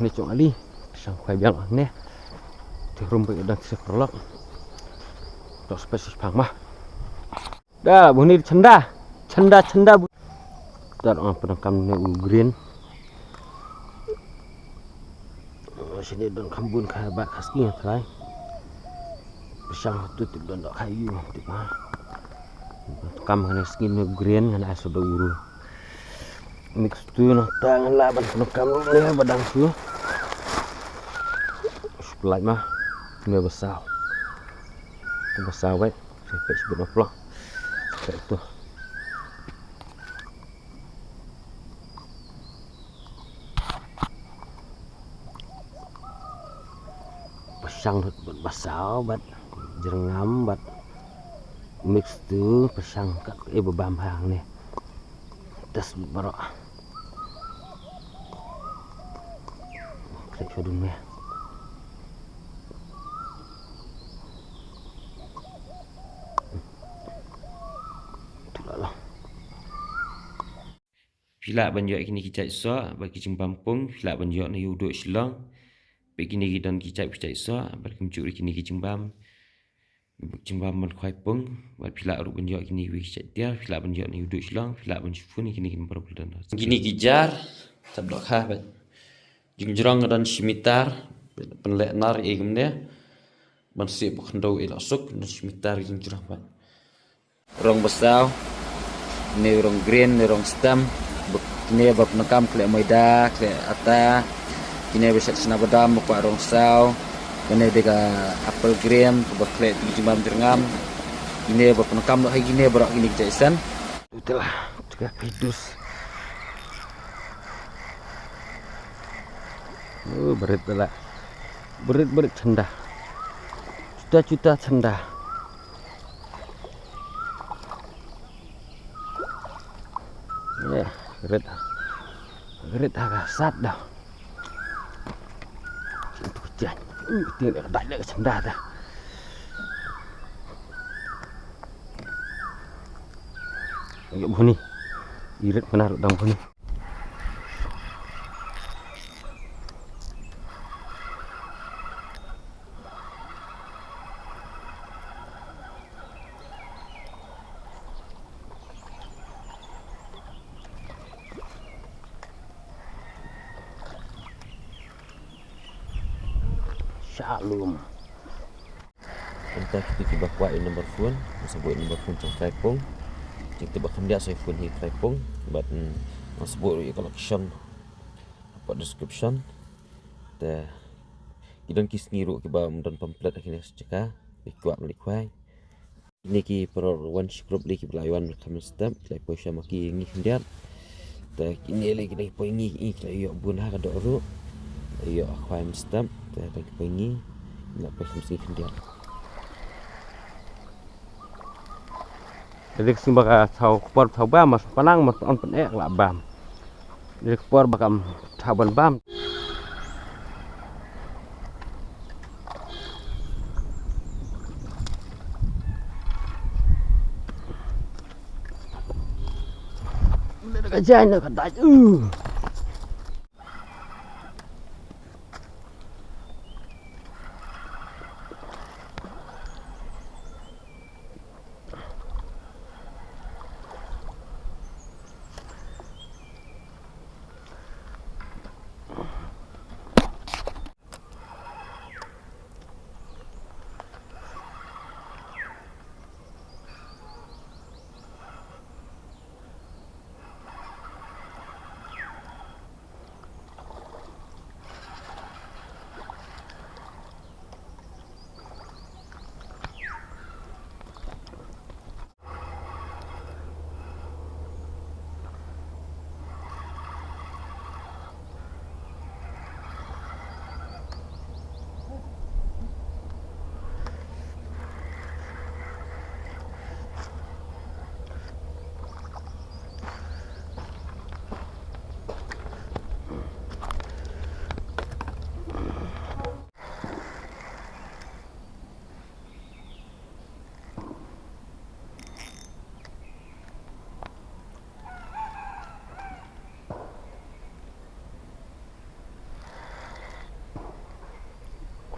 Ni chong ali sang khoai biang ne thì rum bị đang sực lắm đó spesies phẳng mà dah bunyi cenda dan orang penangkam ne green sini don kambun kah bak kaski trai pisang tu don dok kayu tik mah kam ngane skin green ngane aso do uru mix tu no tangan laban penangkam ne badang tu sebelah mah ne besar weh sampai sebenarnya vlog kayak itu pesang basah bat jerengam bat mix tu pesang kat bebam hang ni tas barok kayak sodun ni Pila banjok kini kicai so bagi jembampung pila banjok na yuduk silong bagi kini dan kicai so bagi mencuri kini jembam man khoi pung bagi pila ru banjok kini kicai dia pila banjok na yuduk silong pila banjok pun kini perbulan kini kijar tablok ha bat jingjrong dan simitar penlek nar igmne ban sip khndo ila suk dan simitar jingjrong bat rong besau ni rong green ni rong stem kini bab nakam kle maida kle ata kini beset sena badam pak rong sau kini dega apple green bab kle jimam jerngam kini bab nakam lo hai kini berok kini jaisan itulah juga pidus berit bela berit cenda juta cenda ya berit agak sat dah itu hujan tidak ada cenda dah agak bunyi irit menaruh dalam bunyi Shalom. entah kita tiba kuat nombor phone sebut nombor phone trong telefon kita bahkan dia saya phone hi telefon but sebut collection apa description ta kita kisni ru ke ba dan pamphlet akhirnya secaka kuat melikwai ini ki per one group lagi belayan kami step telefon sama ki ngi kendiat ta kini lagi dai poingi yo bun ha ka do ru yo akhwai step ta poingi nak pasti kendiat jadi sing bakal thau ba mas panang mas on pen ek la bam jadi por bakam thau ban bam udah kajian dah kata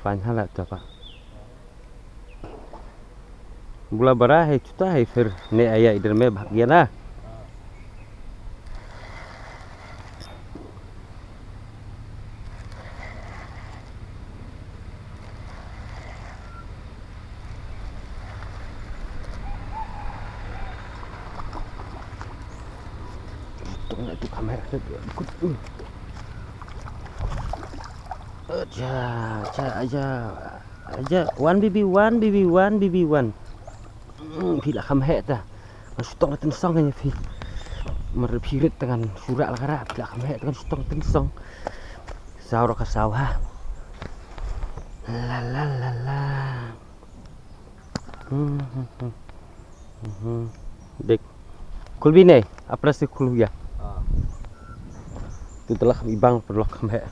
Panjang tu pak. Bula bara hai cuta hai fir ne ayah idir me bahagian lah. Tunggu tu kamera tu ikut. Aja. One BB1. Pila kamera dah. Masuk tong tensong kan fi. Merpirit dengan surat lah kara. Pila kamera dengan tong tensong. Sawah ke sawah. La. Dek. Kulbine, apa sih kulu ya? Itu telah ibang perlok kamera.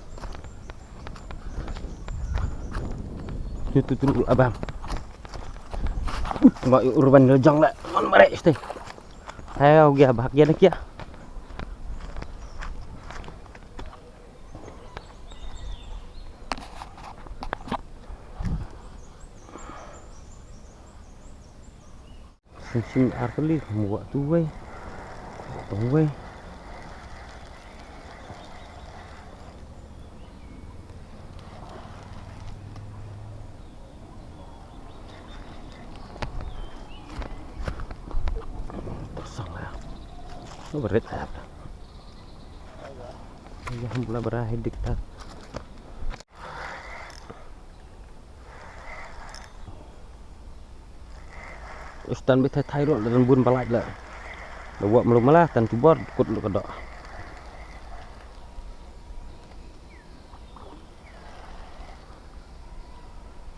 Itu dulu abang. Mau urban lejang lah, mon merek istri. Ayo dia bahagia nak ya. Sim arpeli muak tu weh. Tunggu weh. Berat lah. Yang pula berakhir diktat. Ustan bete Thailand dan bun balai lah. Bawa melum malah tan tubor kut lu kedok.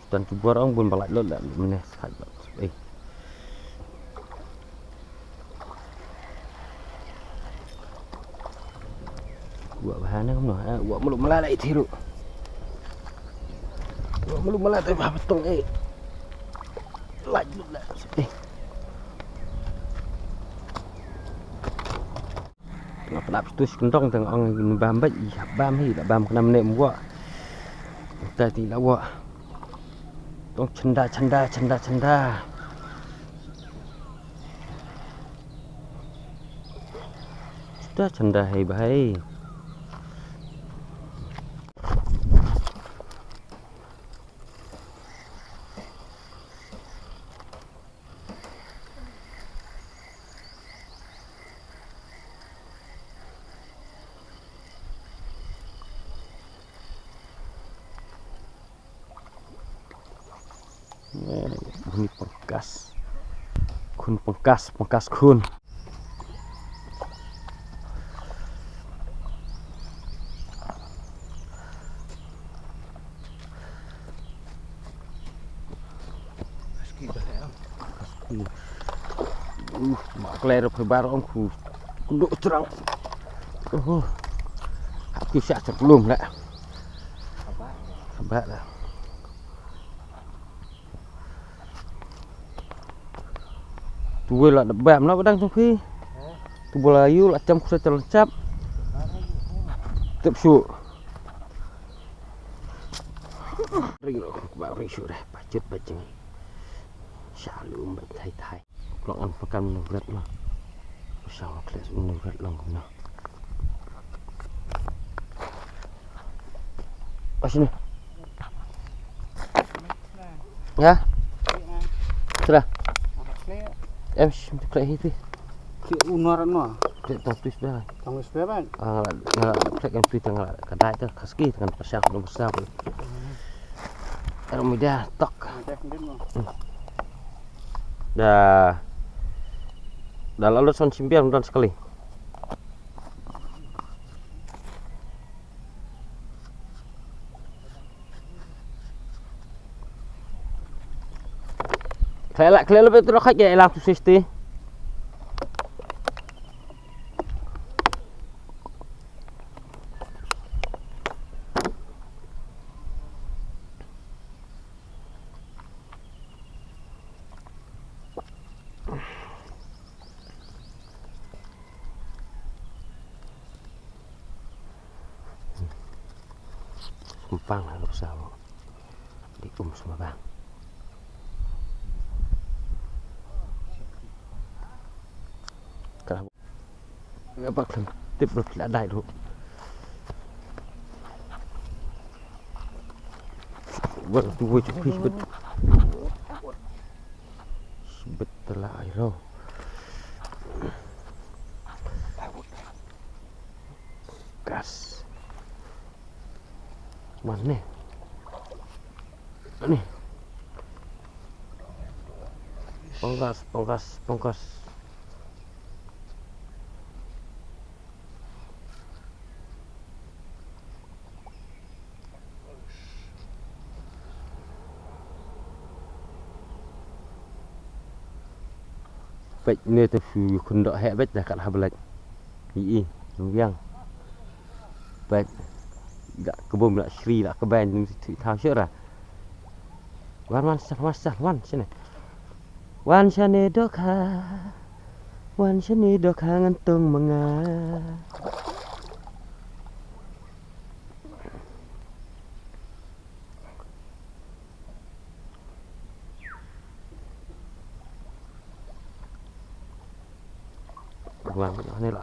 Ustan tubor ong bun balai lo lah meneh sakit. Buat bahannya kamu noh, buat meluk melalai tiru. Buat meluk melalai tapi betul laju lah. Kenapa nak putus kentong tengok orang bambat, bam hi, tak bam kena menek buat. Tadi lah buat. Tong cenda. Sudah cenda hai bahai. Bunyi pengkas kun. Mak lero baru aku kunduk terang. Aku siap sebelum lah. Sabar lah. Tuwe lah debam lah padang tu fi. Tu bola ayu lah cam kusa terlencap. Tep su. Ring lo ba ring su dah pacut bajeng. Shalom bat thai. Klongan pakan menurut lah. Usah kelas menurut long kena. Sini. Ya. Sudah. Em klek itu. Ki unar no. Klek topis dah. Tangis beban. Klek kan fit tengah kadai tu kaski dengan pasang belum besar. Kalau mudah tok. Dah lalu son simpian dan sekali. Klek lebih teruk aja elang tu sisti. Sumpang lah lu besar. Assalamualaikum semua bang. Kalau nggak bakal tip được là đại độ. Vâng, tôi vui chụp phim betul lah ayo. Gas. Mana nih? Nih. Pongkas. Baik ni tu kundok hek baik dah kat hablat. Ii, nuyang. Baik. Gak kebom nak Sri nak keban tahu syurah. Wan sini. Wan sini dokha ngantung menga. Wan ni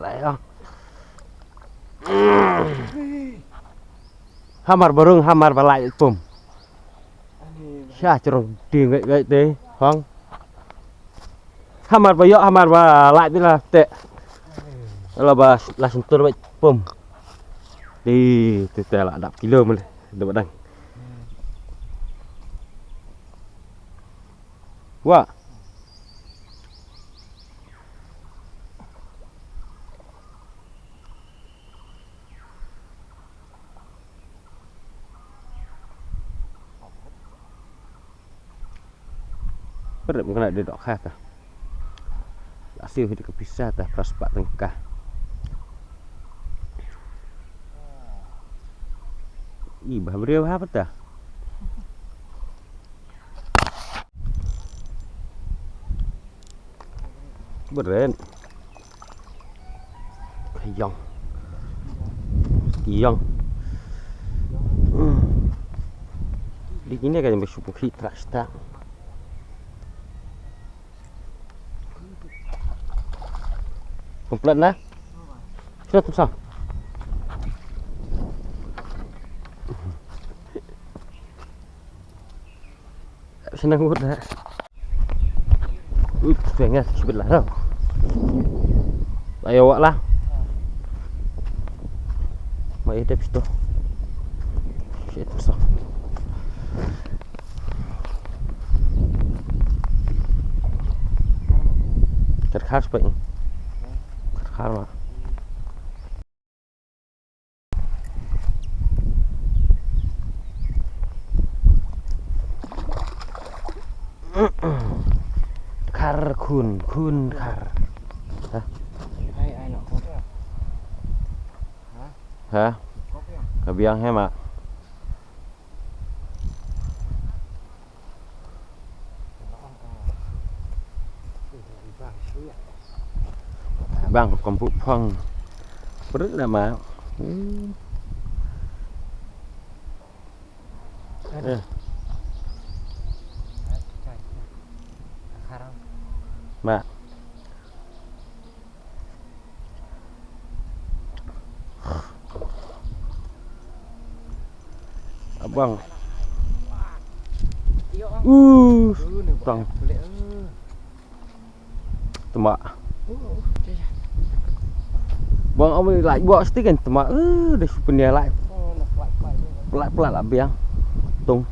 lại không? Hamar barung hamar balai pum. Syah cerong đi gậy thế không? Hamar bayok hamar balai tu lah te. Kalau lah sentur baik pum. Di tu lah đập kilo mà được đằng. Wah. Berat mungkin ada dok kata. Hasil hidup kepisah tah praspak tengkah. Bah beriau apa tah? Beren. Kiyong. Di sini kan bersyukur kita tak. Komplit lah. Sudah tu sah. Senang buat dah. Pengen sebelah tau. Ayo awak lah. Mai ada pistol. Shit tu sah. Terkhas pak ni. Karma. Khar khun khar. Hah? Ai nak kau? Hah? Kabiang he mak. Bang kompuk phong rất là mà mà bang tong temak bang ông lại bỏ stick kan temak để punya lại pelat lah biang tung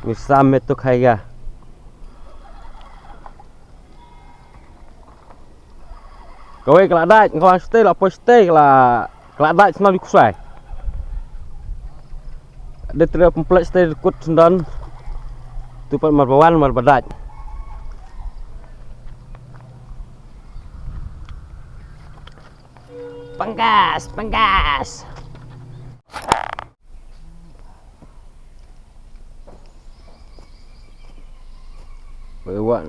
Misam itu kaya kowe keladat kau stay lah poste lah keladat senang dikusai ada terlihat komplit stay dekut sendan tupat marbawan marbadat penggas bawa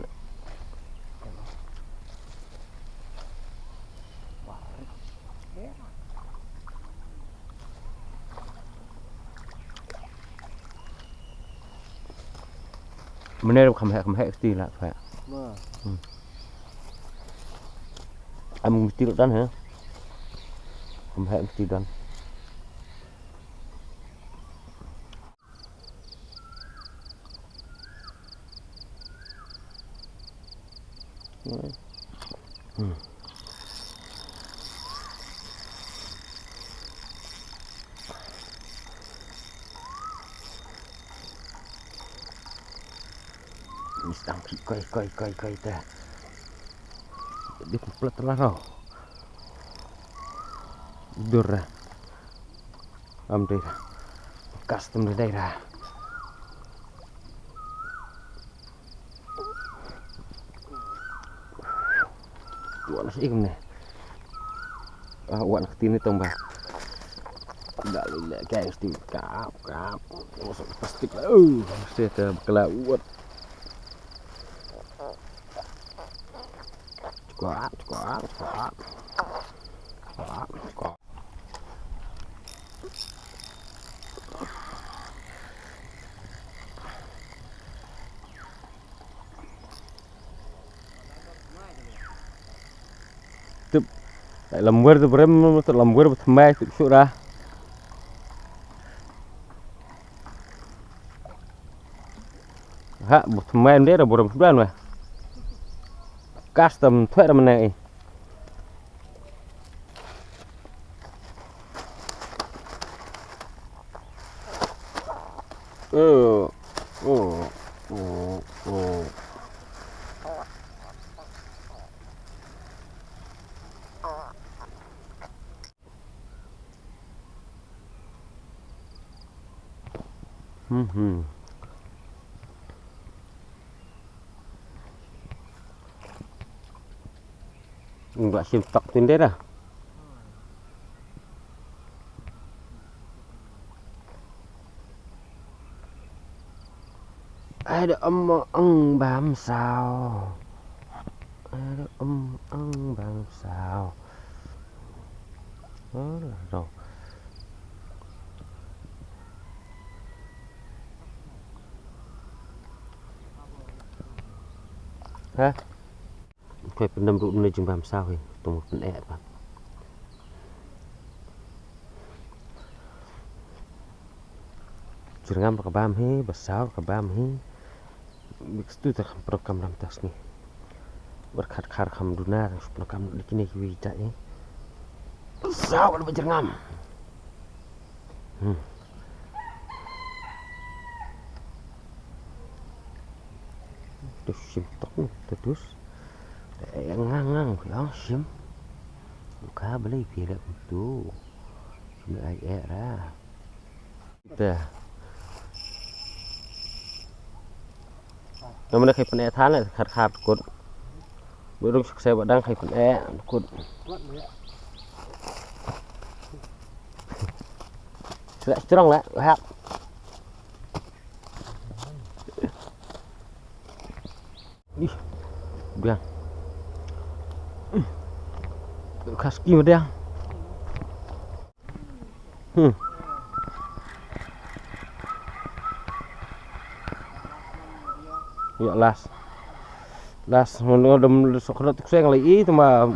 Menir kham hek sti lah phải. Mesti dan ha. Kham hek mesti dan. Istang coi ta. Dia kuplat lah kau. Tidur dah. Ambil dah. Custom dah dah. Tuan nasi ikan ni. Awak nak tini tombak. Dah lelak guys, kap. Masuk plastik. Mesti ada kelawat. Squat. Tuh, lembur tu berem, tu lembur bertambah tu surah. Ha, bertambah dia dah berem sebulan mah. Custom thuê ra này. Enggak simpak tindir dah. Ada ong bám sao. Ada ong bám sao. Rồi. Hả? Phải nằm rụt nơi chừng làm sao thì tụi một phần ẹt mà chừng ngam cả bam he besar cả bam he itu tak program dalam tas ni berkhar kham dunar program di sini kiwi cak ni besar kalau berjengam terus simtok ni terus ngang yang sim buka beli pilih itu sudah era dah namanya kayak peneh than này khát cột bữa lúc xe vẫn đang kayak peneh cột sudah strong lah hak ih biang Husky mà đen. Ya las nó đâm sọc tục xe lại ý mà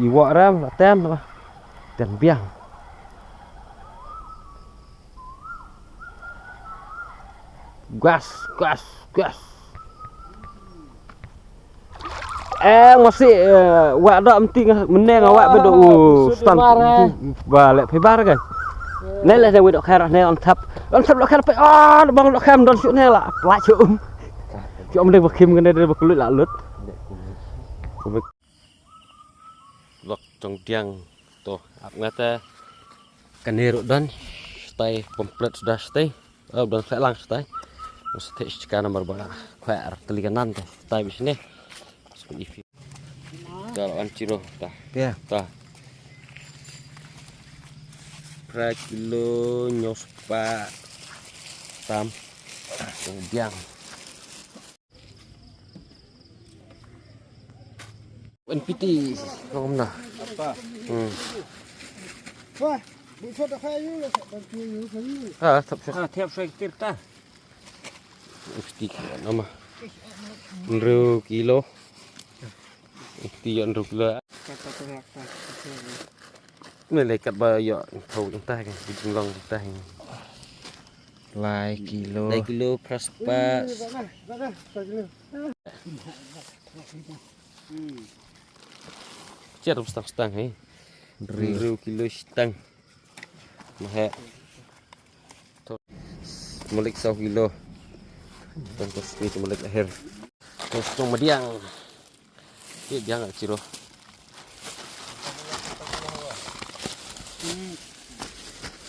iwa ra là tem mà tiền biang. Gas. Masih wak dak penting meneng awak bedo stand balik pebar kan. Này là we dok khair này on tap dok khair pe bang dok kham don shoot này là lại chỗ đây bậc kim cái này bậc lưỡi lạ lướt. Bậc trong tiang tuh ngata kanero dan stay komplit sudah stay dan selang stay mesti sekian nomor bola khair telinganan teh stay di sini. Kalau anciro tah. Ya. Tah. Pra kilo nyospa tam biang. NPT không nào. Apa? Wah, bu foto kayu lah bantu kayu. Theo xoay tir ta. NPT nama. Nru kilo. Tiyon nru kilo. Kata tu hektar. Malaikat ba yo thau entah kan dijunglong entah. Lai kilo. Lai kilo prospas. Cer stang he. Nru kilo stang. Mahe. Mulik 1 kilo. Tangkos ni mulik akhir. Kosong mediang. Dia enggak ciro.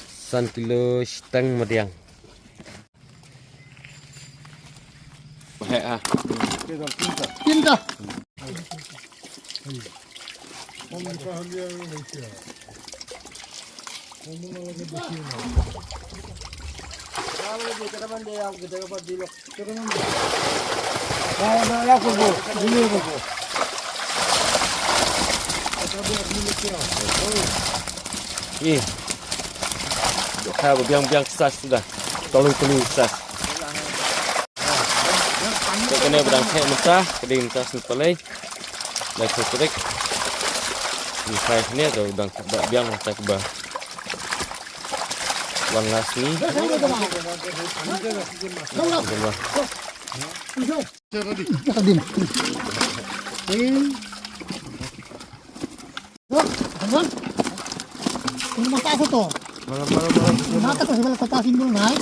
San kilo stang mediang. Mahe ah. Tinta. Ih. Biang-biang sas sudah. Tolong sas. Kena berangkat mentah, kedai mentah sepalai. Dah setrek. Ini ni atau udang biang mentah ke bah. Wan nasi. Mata ko to. Mata ko sa tasin dulu naik.